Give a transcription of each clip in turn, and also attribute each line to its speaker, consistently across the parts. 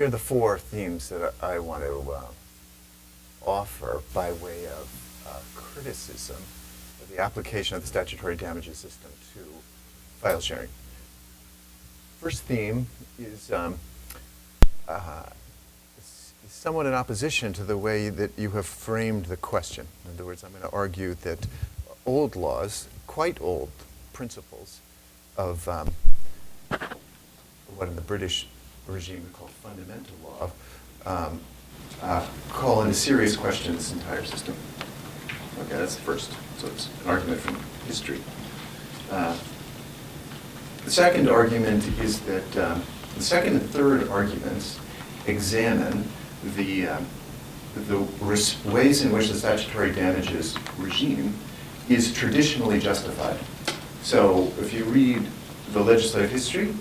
Speaker 1: Here are the four themes that I want to offer by way of criticism of the application of the statutory damages system to file sharing. First theme is somewhat in opposition to the way that you have framed the question. In other words, I'm going to argue that old laws, quite old principles of what in the British regime we call fundamental law, call into serious question this entire system. Okay, that's the first. So it's an argument from history. The second argument is that the second and third arguments examine the ways in which the statutory damages regime is traditionally justified. So if you read the legislative history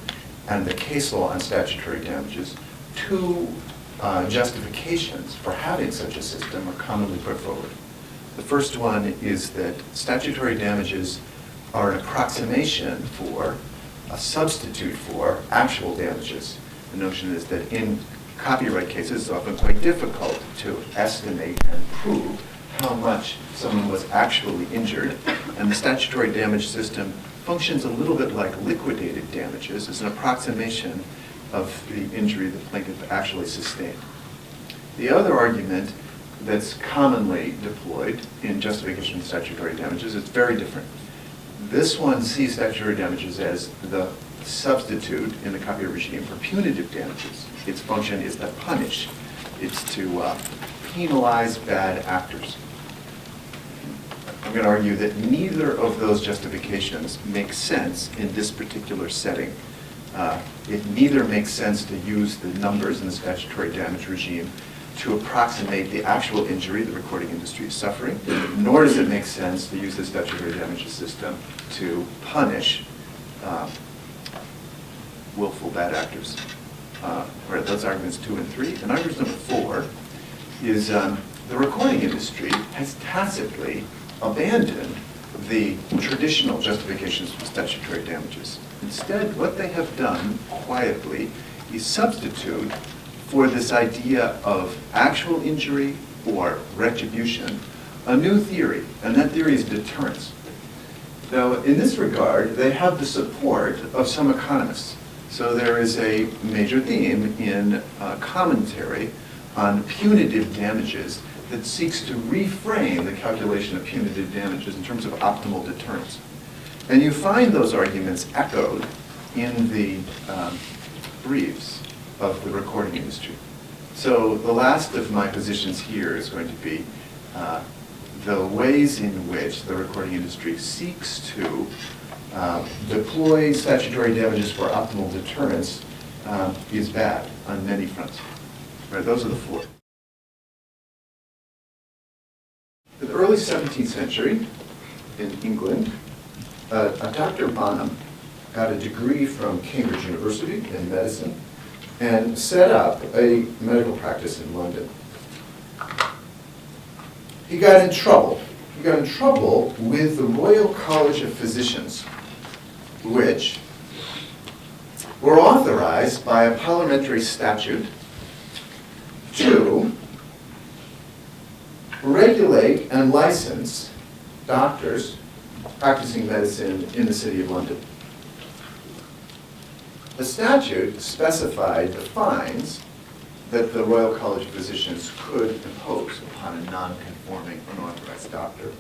Speaker 1: and the case law on statutory damages, two justifications for having such a system are commonly put forward. The first one is that statutory damages are an approximation for, a substitute for, actual damages. The notion is that in copyright cases, it's often quite difficult to estimate and prove how much someone was actually injured, and the statutory damage system functions a little bit like liquidated damages. It's an approximation of the injury the plaintiff actually sustained. The other argument that's commonly deployed in justification of statutory damages is very different. This one sees statutory damages as the substitute in the copyright regime for punitive damages. Its function is to punish. It's to penalize bad actors. I'm going to argue that neither of those justifications makes sense in this particular setting. It neither makes sense to use the numbers in the statutory damage regime to approximate the actual injury the recording industry is suffering, nor does it make sense to use the statutory damages system to punish willful bad actors. Right, that's arguments 2 and 3. And argument number 4 is the recording industry has tacitly abandoned the traditional justifications for statutory damages. Instead, what they have done quietly is substitute for this idea of actual injury or retribution a new theory, and that theory is deterrence. Now, in this regard, they have the support of some economists. So there is a major theme in commentary on punitive damages that seeks to reframe the calculation of punitive damages in terms of optimal deterrence. And you find those arguments echoed in the briefs of the recording industry. So the last of my positions here is going to be the ways in which the recording industry seeks to deploy statutory damages for optimal deterrence is bad on many fronts. Right, those are the 4. In the early 17th century, in England, Dr. Bonham got a degree from Cambridge University in medicine and set up a medical practice in London. He got in trouble. He got in trouble with the Royal College of Physicians, which were authorized by a parliamentary statute to regulate and license doctors practicing medicine in the City of London. The statute specified the fines that the Royal College of Physicians could impose upon a non-conforming, unauthorized doctor.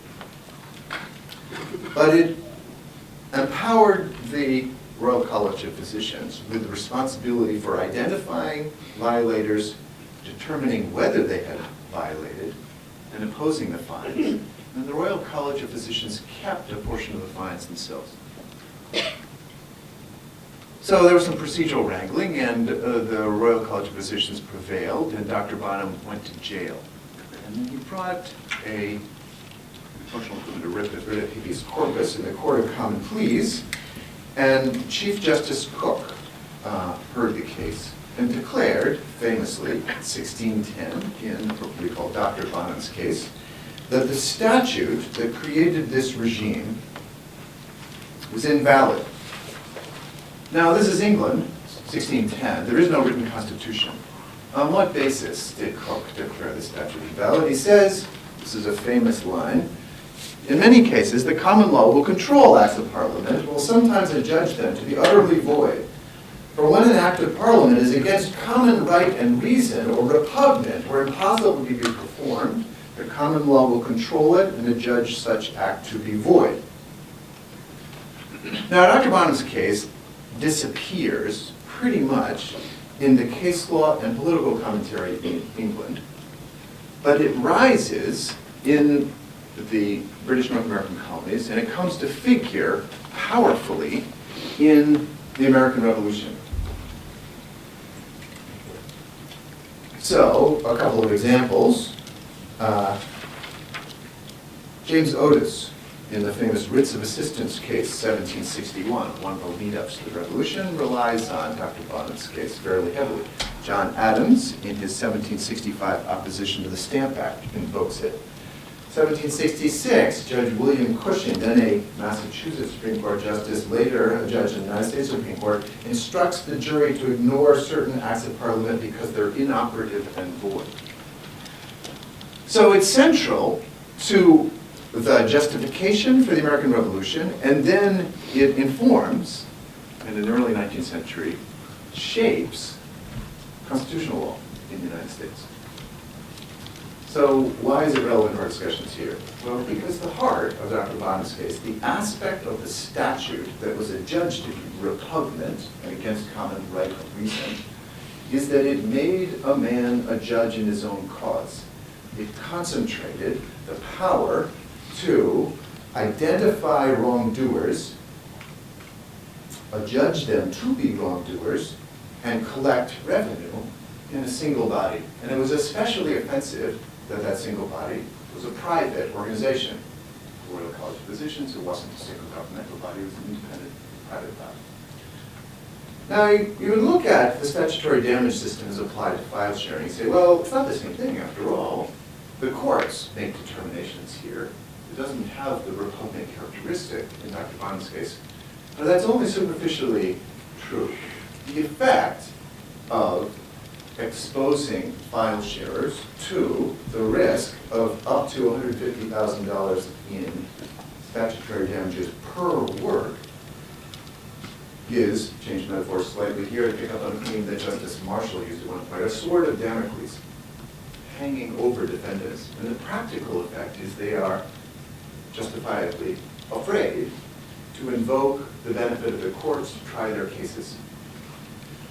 Speaker 1: But it empowered the Royal College of Physicians with the responsibility for identifying violators, determining whether they had violated, and imposing the fines. And the Royal College of Physicians kept a portion of the fines themselves. So there was some procedural wrangling, and the Royal College of Physicians prevailed, and Dr. Bonham went to jail. And he brought a functional equivalent of writ of habeas corpus in the Court of Common Pleas, and Chief Justice Cook heard the case and declared, famously, in 1610, in what we call Dr. Bonham's case, that the statute that created this regime was invalid. Now, this is England, 1610. There is no written constitution. On what basis did Coke declare the statute invalid? He says, this is a famous line, in many cases, the common law will control acts of Parliament and will sometimes adjudge them to be utterly void. For when an act of Parliament is against common right and reason, or repugnant, or impossible to be performed, the common law will control it and adjudge such act to be void. Now, Dr. Bonham's case disappears pretty much in the case law and political commentary in England, but it rises in the British North American colonies, and it comes to figure powerfully in the American Revolution. So, a couple of examples. James Otis, in the famous Writs of Assistance case, 1761, one of the lead-ups to the Revolution, relies on Dr. Bonham's case fairly heavily. John Adams, in his 1765 opposition to the Stamp Act, invokes it. 1766, Judge William Cushing, then a Massachusetts Supreme Court justice, later a judge in the United States Supreme Court, instructs the jury to ignore certain acts of Parliament because they're inoperative and void. So it's central to the justification for the American Revolution, and then it informs, and in the early 19th century, shapes constitutional law in the United States. So why is it relevant to our discussions here? Well, because the heart of Dr. Bonham's case, the aspect of the statute that was adjudged to be repugnant and against common right and reason, is that it made a man a judge in his own cause. It concentrated the power to identify wrongdoers, adjudge them to be wrongdoers, and collect revenue in a single body. And it was especially offensive that that single body was a private organization. The Royal College of Physicians, it wasn't a single governmental body, it was an independent private body. Now, you would look at the statutory damage system as applied to file sharing and say, well, it's not the same thing after all. The courts make determinations here. It doesn't have the repugnant characteristic in Dr. Bonham's case. But that's only superficially true. The effect of exposing file sharers to the risk of up to $150,000 in statutory damages per work is, change metaphor slightly here to pick up on a theme that Justice Marshall used at one point, a sword of Damocles hanging over defendants. And the practical effect is they are justifiably afraid to invoke the benefit of the courts to try their cases.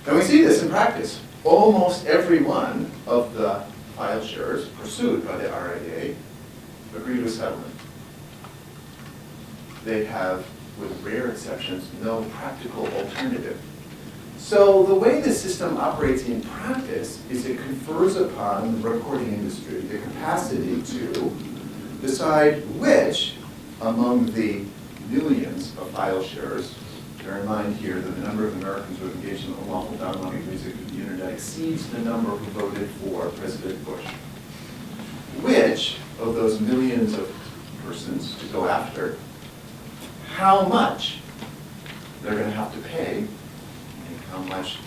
Speaker 1: And we see this in practice. Almost every one of the file sharers pursued by the RIAA agreed to a settlement. They have, with rare exceptions, no practical alternative. So the way the system operates in practice is it confers upon the recording industry the capacity to decide which among the millions of file sharers, bear in mind here that the number of Americans who have engaged in unlawful downloading music through the internet exceeds the number who voted for President Bush. Which of those millions of persons to go after, how much they're going to have to pay, and how much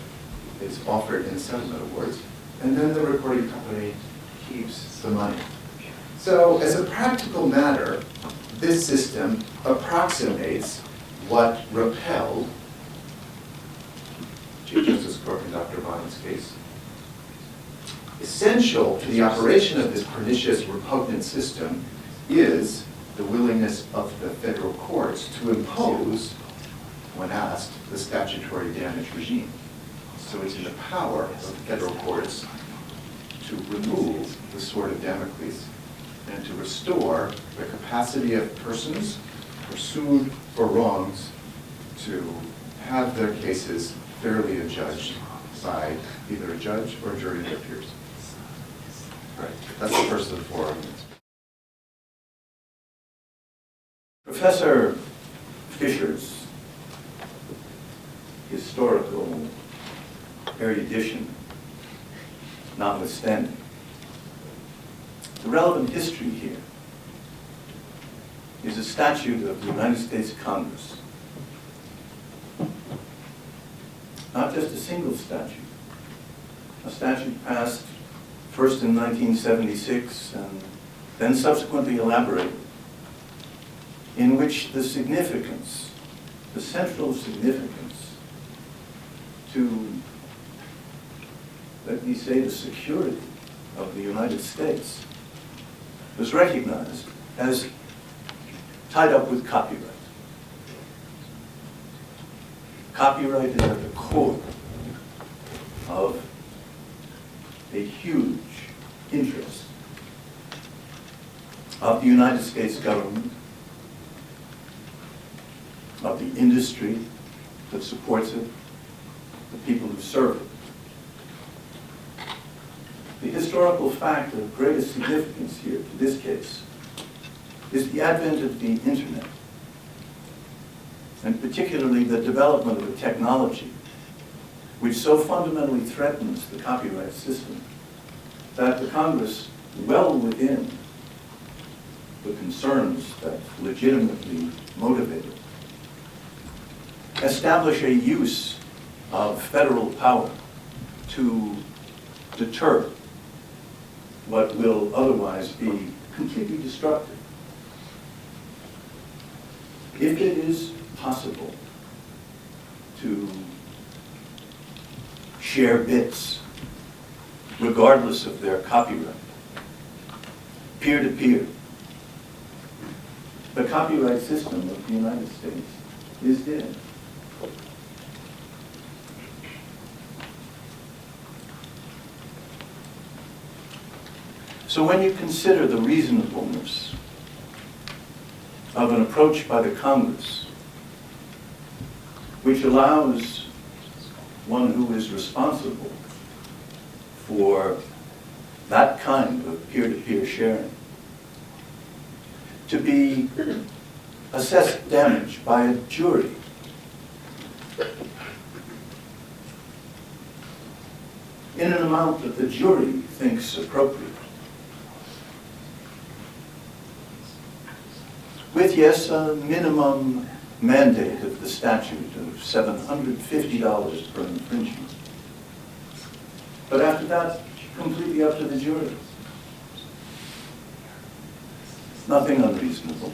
Speaker 1: is offered in settlement awards, and then the recording company keeps the money. So as a practical matter, this system approximates what repelled Chief Justice Cook in Dr. Bonham's case. Essential to the operation of this pernicious, repugnant system is the willingness of the federal courts to impose, when asked, the statutory damage regime. So it's in the power of the federal courts to remove the sword of Damocles and to restore the capacity of persons pursued for wrongs to have their cases fairly adjudged by either a judge or a jury of their peers. Right. That's the first of the four arguments.
Speaker 2: Professor Fisher's historical erudition notwithstanding, the relevant history here is a statute of the United States Congress. Not just a single statute, a statute passed first in 1976 and then subsequently elaborated, in which the significance, the central significance to, let me say, the security of the United States was recognized as tied up with copyright. Copyright is at the core of a huge interest of the United States government, of the industry that supports it, the people who serve it. The historical fact of greatest significance here, to this case, is the advent of the internet, and particularly the development of a technology which so fundamentally threatens the copyright system that the Congress, well within the concerns that legitimately motivated, establish a use of federal power to deter what will otherwise be completely destructive. If it is possible to share bits, regardless of their copyright, peer-to-peer, the copyright system of the United States is dead. So when you consider the reasonableness of an approach by the Congress which allows one who is responsible for that kind of peer-to-peer sharing to be assessed damage by a jury, in an amount that the jury thinks appropriate, with, yes, a minimum mandate of the statute of $750 per infringement. But after that, completely up to the jury. Nothing unreasonable.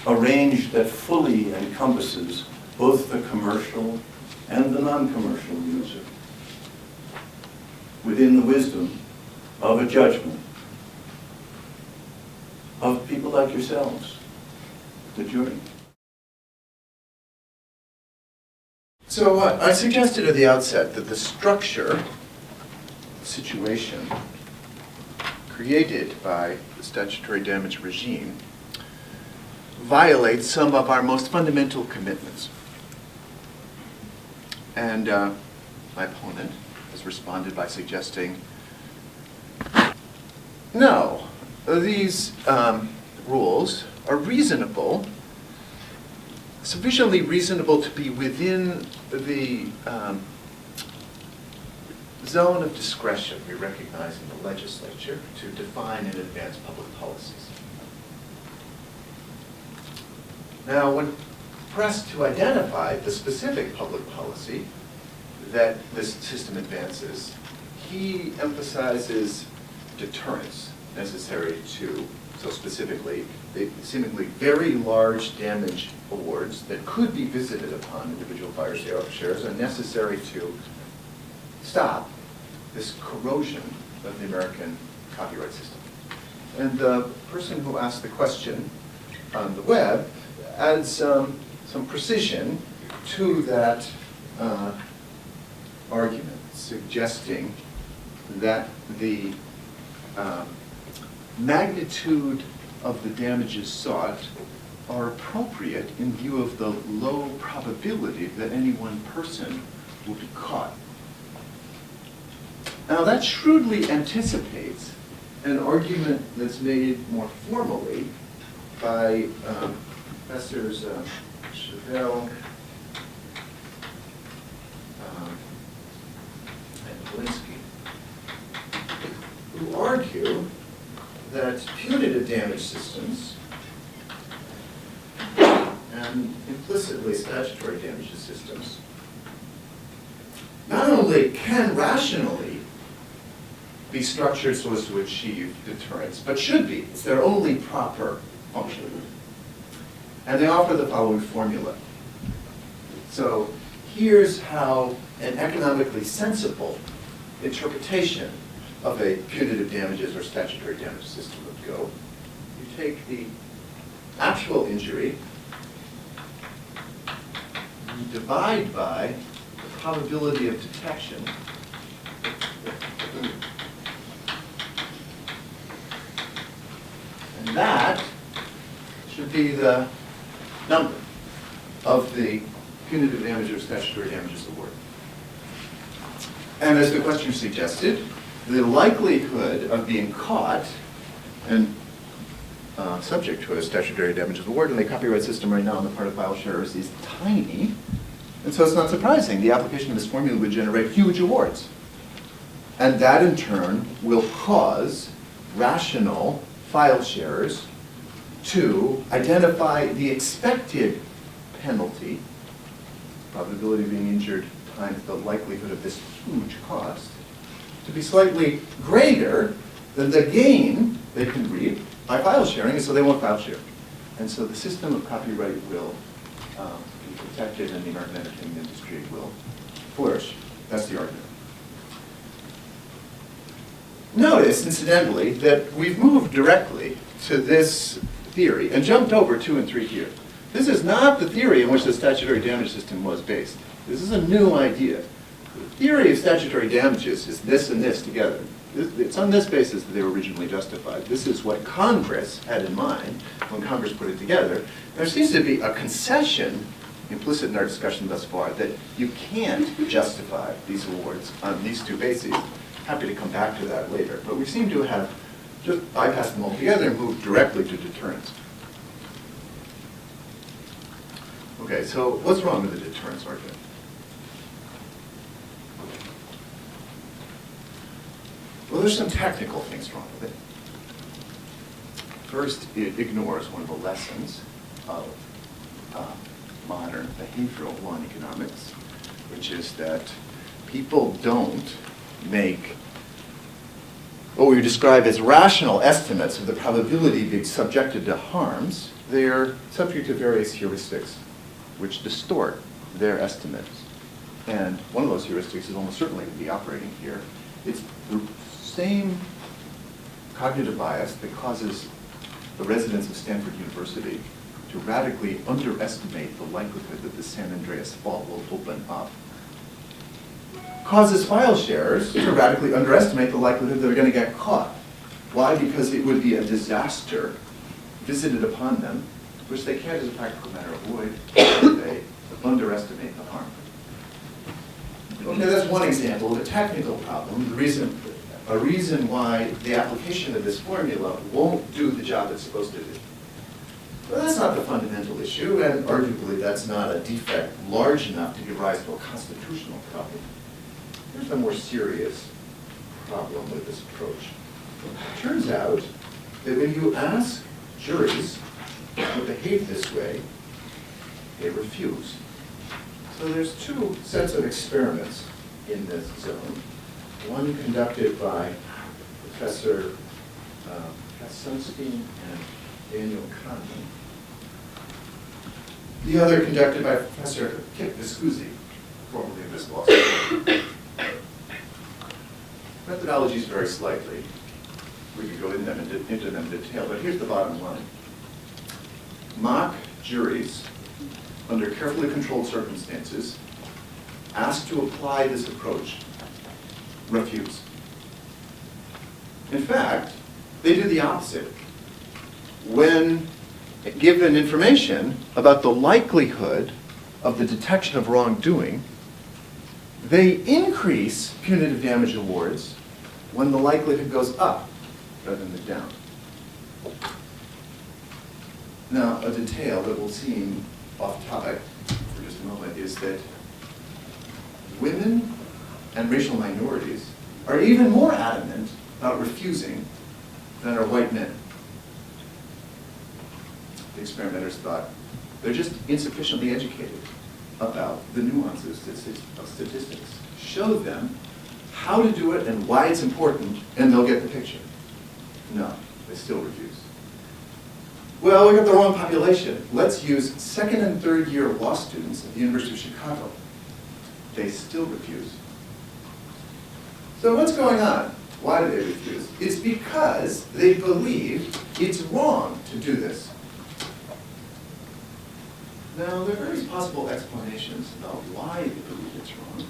Speaker 2: A range that fully encompasses both the commercial and the non-commercial user within the wisdom of a judgment of people like yourselves, the jury.
Speaker 1: So I suggested at the outset that the structure, situation created by the statutory damage regime violates some of our most fundamental commitments. And my opponent has responded by suggesting, no, these rules are reasonable, sufficiently reasonable to be within the zone of discretion we recognize in the legislature to define and advance public policies. Now, when pressed to identify the specific public policy that this system advances, he emphasizes deterrence necessary to, so specifically, the seemingly very large damage awards that could be visited upon individual fire shares are necessary to stop this corrosion of the American copyright system. And the person who asked the question on the web adds some precision to that argument, suggesting that the magnitude of the damages sought are appropriate in view of the low probability that any one person will be caught. Now that shrewdly anticipates an argument that's made more formally by Professors Chevelle and Polinsky, who argue that punitive damage systems and implicitly statutory damage systems not only only can rationally be structured so as to achieve deterrence, but should be. It's their only proper function. And they offer the following formula. So here's how an economically sensible interpretation of a punitive damages or statutory damage system would go. You take the actual injury, you divide by the probability of detection, and that should be the number of the punitive damage or statutory damages award. And as the question suggested, the likelihood of being caught and subject to a statutory damages award in the copyright system right now on the part of file sharers is tiny. And so it's not surprising. The application of this formula would generate huge awards. And that in turn will cause rational file sharers to identify the expected penalty, probability of being injured times the likelihood of this huge cost, to be slightly greater than the gain they can reap by file sharing, and so they won't file share. And so the system of copyright will be protected and the American entertainment industry will flourish. That's the argument. Notice, incidentally, that we've moved directly to this theory and jumped over 2 and 3 here. This is not the theory in which the statutory damage system was based. This is a new idea. The theory of statutory damages is this and this together. It's on this basis that they were originally justified. This is what Congress had in mind when Congress put it together. There seems to be a concession implicit in our discussion thus far that you can't justify these awards on these 2 bases. Happy to come back to that later. But we seem to have just bypassed them altogether and moved directly to deterrence. Okay, so what's wrong with the deterrence argument? Well, there's some technical things wrong with it. First, it ignores one of the lessons of modern behavioral law and economics, which is that people don't make what we describe as rational estimates of the probability of being subjected to harms. They're subject to various heuristics which distort their estimates. And one of those heuristics is almost certainly going to be operating here. It's the same cognitive bias that causes the residents of Stanford University to radically underestimate the likelihood that the San Andreas Fault will open up, causes file sharers to radically underestimate the likelihood they're going to get caught. Why? Because it would be a disaster visited upon them, which they can't as a practical matter avoid, if they underestimate the harm. Okay, that's one example of a technical problem. A reason why the application of this formula won't do the job it's supposed to do. But that's not the fundamental issue, and arguably that's not a defect large enough to give rise to a constitutional problem. Here's a more serious problem with this approach. It turns out that when you ask juries to behave this way, they refuse. So there's 2 sets of experiments in this zone. One conducted by Professor Sunstein and Daniel Kahneman. The other conducted by Professor Kip Viscusi, formerly of this law school. Methodologies vary slightly. We could go into them in detail, but here's the bottom line. Mock juries, under carefully controlled circumstances, asked to apply this approach, refuse. In fact, they do the opposite. When given information about the likelihood of the detection of wrongdoing, they increase punitive damage awards when the likelihood goes up rather than down. Now, a detail that will seem off topic for just a moment is that women and racial minorities are even more adamant about refusing than are white men. The experimenters thought they're just insufficiently educated about the nuances of statistics. show them how to do it and why it's important, and they'll get the picture. No, they still refuse. Well, we got the wrong population. Let's use second and third year law students at the University of Chicago. They still refuse. So what's going on? Why do they refuse? It's because they believe it's wrong to do this. Now, there are various possible explanations about why they believe it's wrong.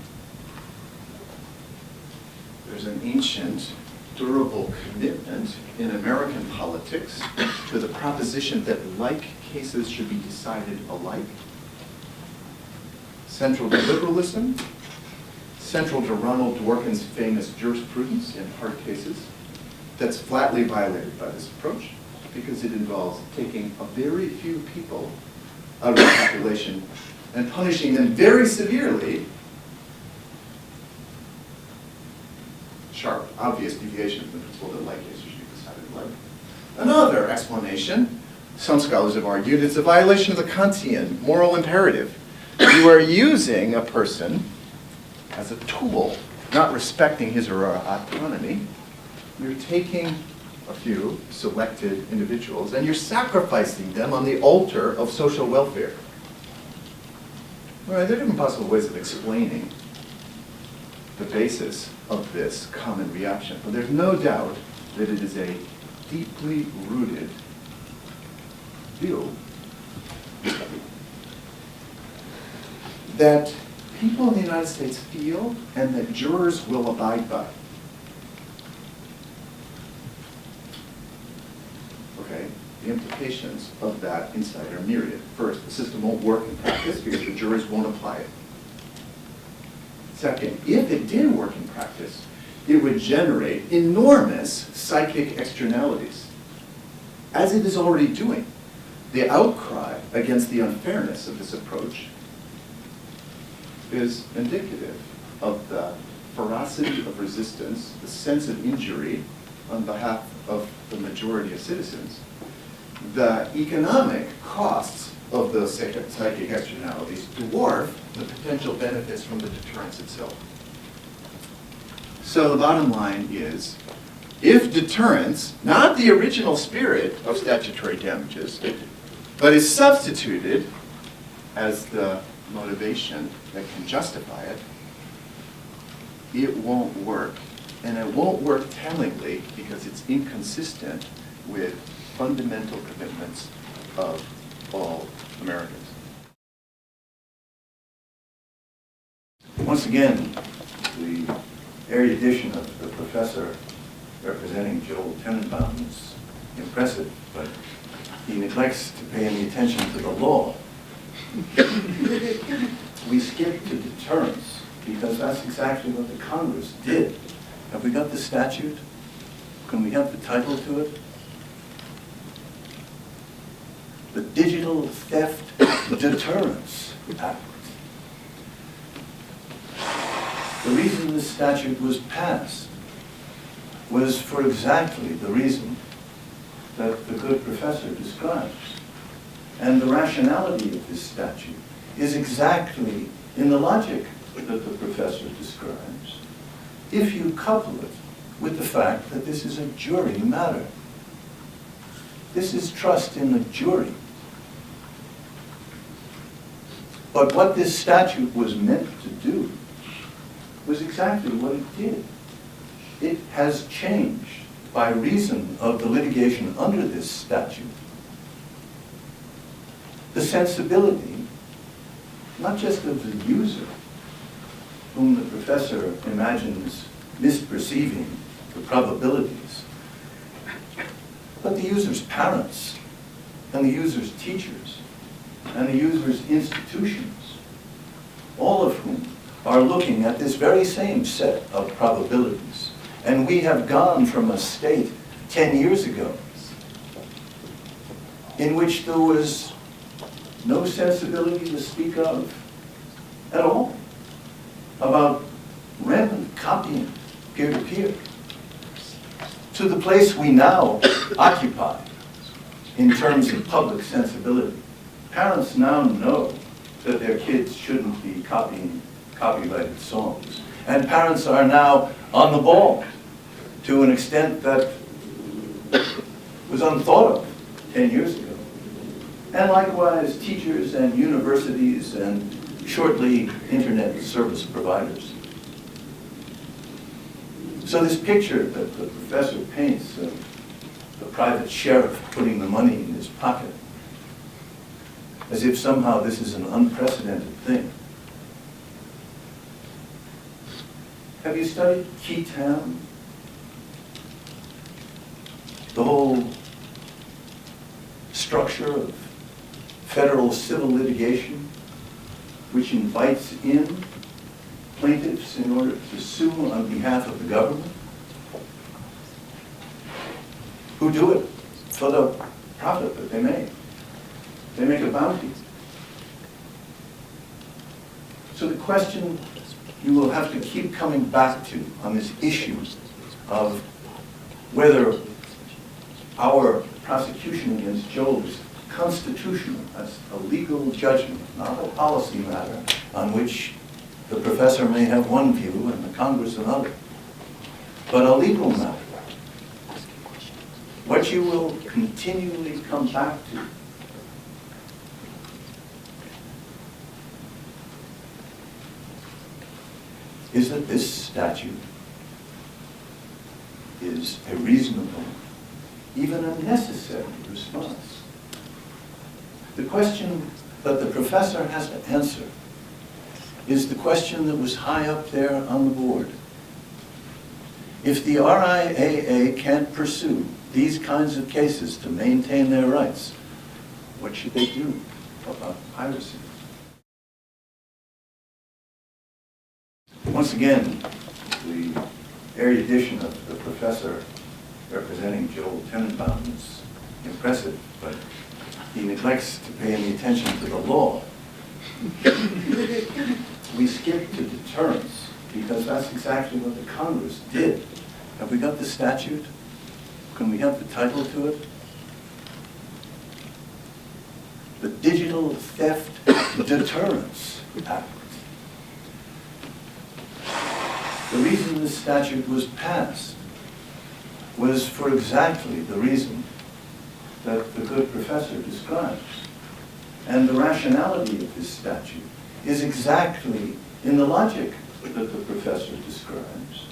Speaker 1: There's an ancient, durable commitment in American politics to the proposition that like cases should be decided alike. Central to liberalism, central to Ronald Dworkin's famous jurisprudence in hard cases, that's flatly violated by this approach because it involves taking a very few people out of the population and punishing them very severely. Sharp, obvious deviation from the principle that like cases should be decided alike. Another explanation, some scholars have argued, it's a violation of the Kantian moral imperative. You are using a person as a tool, not respecting his or her autonomy. You're taking a few selected individuals and you're sacrificing them on the altar of social welfare. All right, there are different possible ways of explaining the basis of this common reaction, but there's no doubt that it is a deeply rooted view that people in the United States feel and that jurors will abide by. Okay, the implications of that insight are myriad. First, the system won't work in practice because the jurors won't apply it. Second, if it did work in practice, it would generate enormous psychic externalities, as it is already doing. The outcry against the unfairness of this approach is indicative of the ferocity of resistance, the sense of injury on behalf of the majority of citizens. The economic costs of those psychic externalities dwarf the potential benefits from the deterrence itself. So the bottom line is, if deterrence, not the original spirit of statutory damages, but is substituted as the motivation that can justify it, it won't work. And it won't work tellingly because it's inconsistent with fundamental commitments of all Americans.
Speaker 2: Once again, the erudition of the professor representing Joel Tenenbaum is impressive, but he neglects to pay any attention to the law. We skip to deterrence because that's exactly what the Congress did. Have we got the statute? Can we have the title to it? The Digital Theft Deterrence Act. The reason this statute was passed was for exactly the reason that the good professor describes. And the rationality of this statute is exactly in the logic that the professor describes, if you couple it with the fact that this is a jury matter. This is trust in the jury. But what this statute was meant to do was exactly what it did. It has changed by reason of the litigation under this statute. The sensibility, not just of the user, whom the professor imagines misperceiving the probabilities, but the user's parents, and the user's teachers, and the user's institutions, all of whom are looking at this very same set of probabilities. And we have gone from a state 10 years ago in which there was no sensibility to speak of at all about rampant copying peer-to-peer, to the place we now occupy in terms of public sensibility. Parents now know that their kids shouldn't be copying copyrighted songs. And parents are now on the ball to an extent that was unthought of 10 years ago. And likewise, teachers and universities and shortly internet service providers. So this picture that the professor paints of the private sheriff putting the money in his pocket, as if somehow this is an unprecedented thing. Have you studied Key Town? The whole structure of federal civil litigation, which invites in plaintiffs in order to sue on behalf of the government, who do it for the profit that they make. They make a bounty. So the question you will have to keep coming back to on this issue of whether our prosecution against Joel is constitutional, that's a legal judgment, not a policy matter on which the professor may have one view and the Congress another, but a legal matter. What you will continually come back to is that this statute is a reasonable, even a necessary response. The question that the professor has to answer is the question that was high up there on the board. If the RIAA can't pursue these kinds of cases to maintain their rights, what should they do about piracy? Once again, the erudition of the professor representing Joel Tenenbaum is impressive, but he neglects to pay any attention to the law. We skip to deterrence because that's exactly what the Congress did. Have we got the statute? Can we have the title to it? The Digital Theft Deterrence Act. The reason this statute was passed was for exactly the reason that the good professor describes. And the rationality of this statute is exactly in the logic that the professor describes,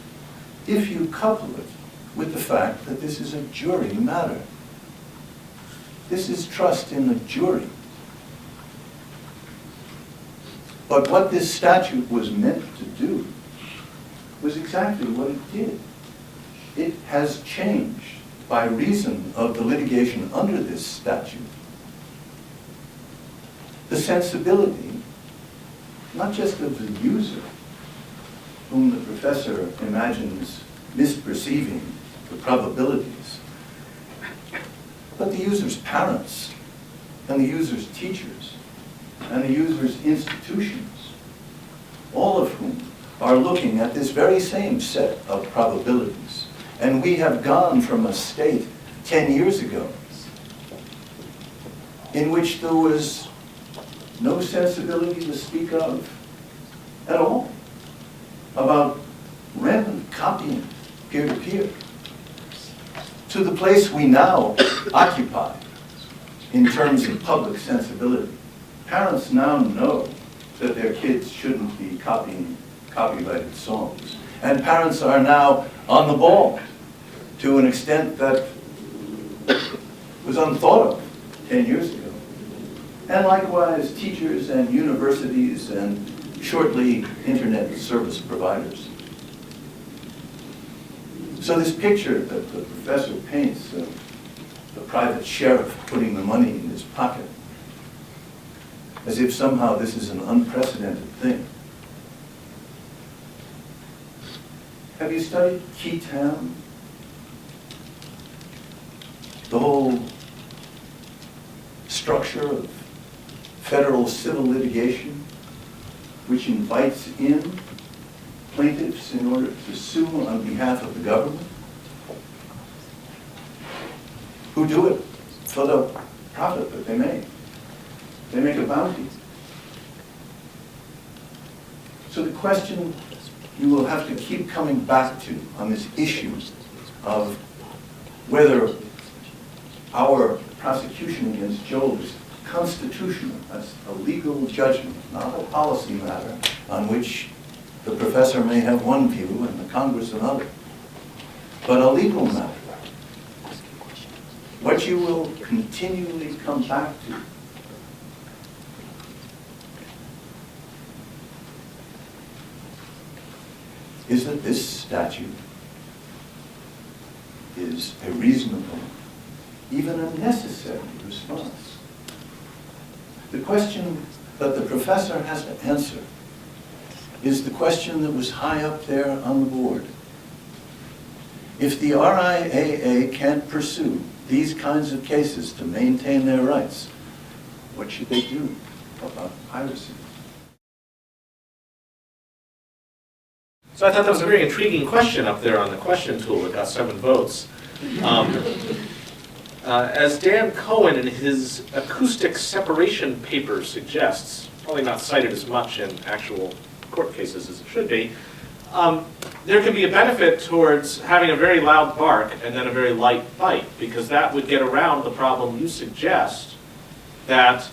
Speaker 2: if you couple it with the fact that this is a jury matter. This is trust in the jury. But what this statute was meant to do was exactly what it did. It has changed by reason of the litigation under this statute. The sensibility, not just of the user, whom the professor imagines misperceiving the probabilities, but the user's parents, and the user's teachers, and the user's institutions, all of whom are looking at this very same set of probabilities. And we have gone from a state 10 years ago in which there was no sensibility to speak of at all about rampant copying peer-to-peer, to the place we now occupy in terms of public sensibility. Parents now know that their kids shouldn't be copying copyrighted songs. And parents are now on the ball to an extent that was unthought of 10 years ago. And likewise, teachers and universities and shortly internet service providers. So this picture that the professor paints of the private sheriff putting the money in his pocket, as if somehow this is an unprecedented thing. Have you studied Key Town? The whole structure of federal civil litigation, which invites in plaintiffs in order to sue on behalf of the government, who do it for the profit that they make. They make a bounty. So the question you will have to keep coming back to on this issue of whether our prosecution against Joel is constitutional, that's a legal judgment, not a policy matter on which the professor may have one view and the Congress another, but a legal matter. What you will continually come back to is that this statute is a reasonable, even a necessary response. The question that the professor has to answer is the question that was high up there on the board. If the RIAA can't pursue these kinds of cases to maintain their rights, what should they do about piracy?
Speaker 3: So I thought that was a very intriguing question up there on the question tool. It got 7 votes. As Dan Cohen in his acoustic separation paper suggests, probably not cited as much in actual court cases as it should be, there can be a benefit towards having a very loud bark and then a very light bite, because that would get around the problem you suggest that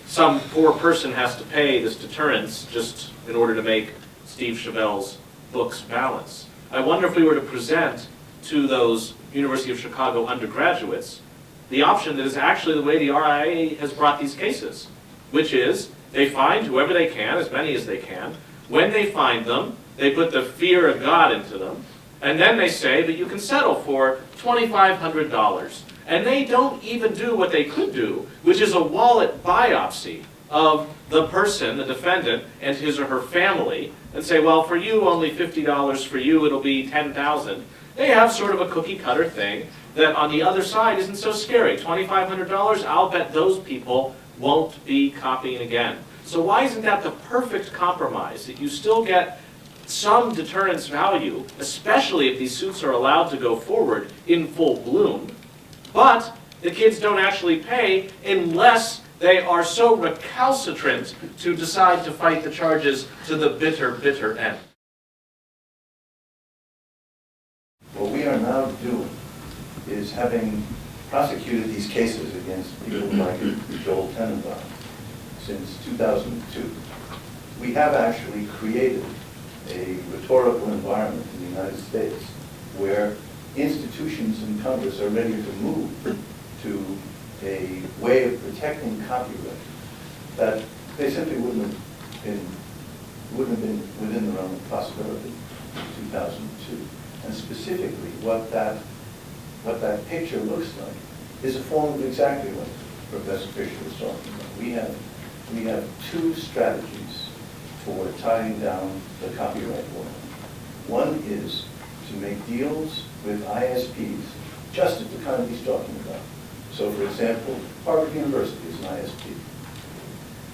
Speaker 3: some poor person has to pay this deterrence just in order to make Steve Chavelle's books balance. I wonder if we were to present to those University of Chicago undergraduates the option that is actually the way the RIAA has brought these cases, which is they find whoever they can, as many as they can. When they find them, they put the fear of God into them, and then they say that you can settle for $2,500. And they don't even do what they could do, which is a wallet biopsy of the person, the defendant, and his or her family, and say, well, for you, only $50, for you, it'll be $10,000. They have sort of a cookie-cutter thing that on the other side isn't so scary. $2,500, I'll bet those people won't be copying again. So why isn't that the perfect compromise, that you still get some deterrence value, especially if these suits are allowed to go forward in full bloom, but the kids don't actually pay unless they are so recalcitrant to decide to fight the charges to the bitter, bitter end?
Speaker 2: What we are now doing is, having prosecuted these cases against people like Joel Tenenbaum since 2002, we have actually created a rhetorical environment in the United States where institutions in Congress are ready to move to a way of protecting copyright that they simply wouldn't have been within the realm of possibility in 2002. And specifically, what that picture looks like is a form of exactly what Professor Fisher was talking about. We have 2 strategies for tying down the copyright war. One is to make deals with ISPs, just as the kind he's talking about. So, for example, Harvard University is an ISP.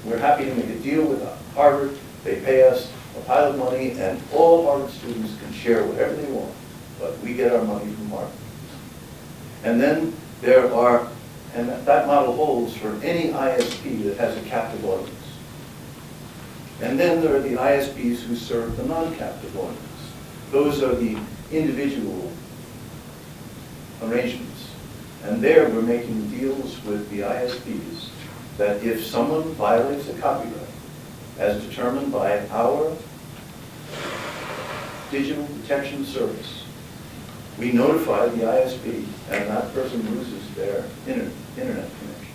Speaker 2: We're happy to make a deal with Harvard. They pay us a pile of money, and all Harvard students can share whatever they want, but we get our money from Harvard. And then and that model holds for any ISP that has a captive audience. And then there are the ISPs who serve the non-captive audience. Those are the individual arrangements. And there we're making deals with the ISPs that if someone violates a copyright, as determined by our digital detection service, we notify the ISP and that person loses their internet connection.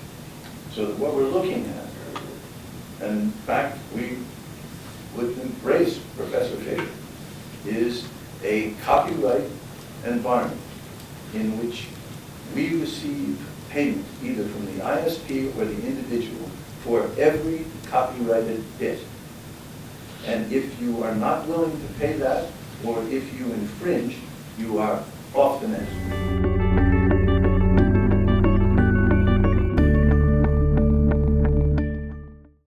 Speaker 2: So that what we're looking at, and in fact we would embrace Professor Fisher, is a copyright environment in which we receive payment either from the ISP or the individual for every copyrighted bit. And if you are not willing to pay that, or if you infringe, you are off the net.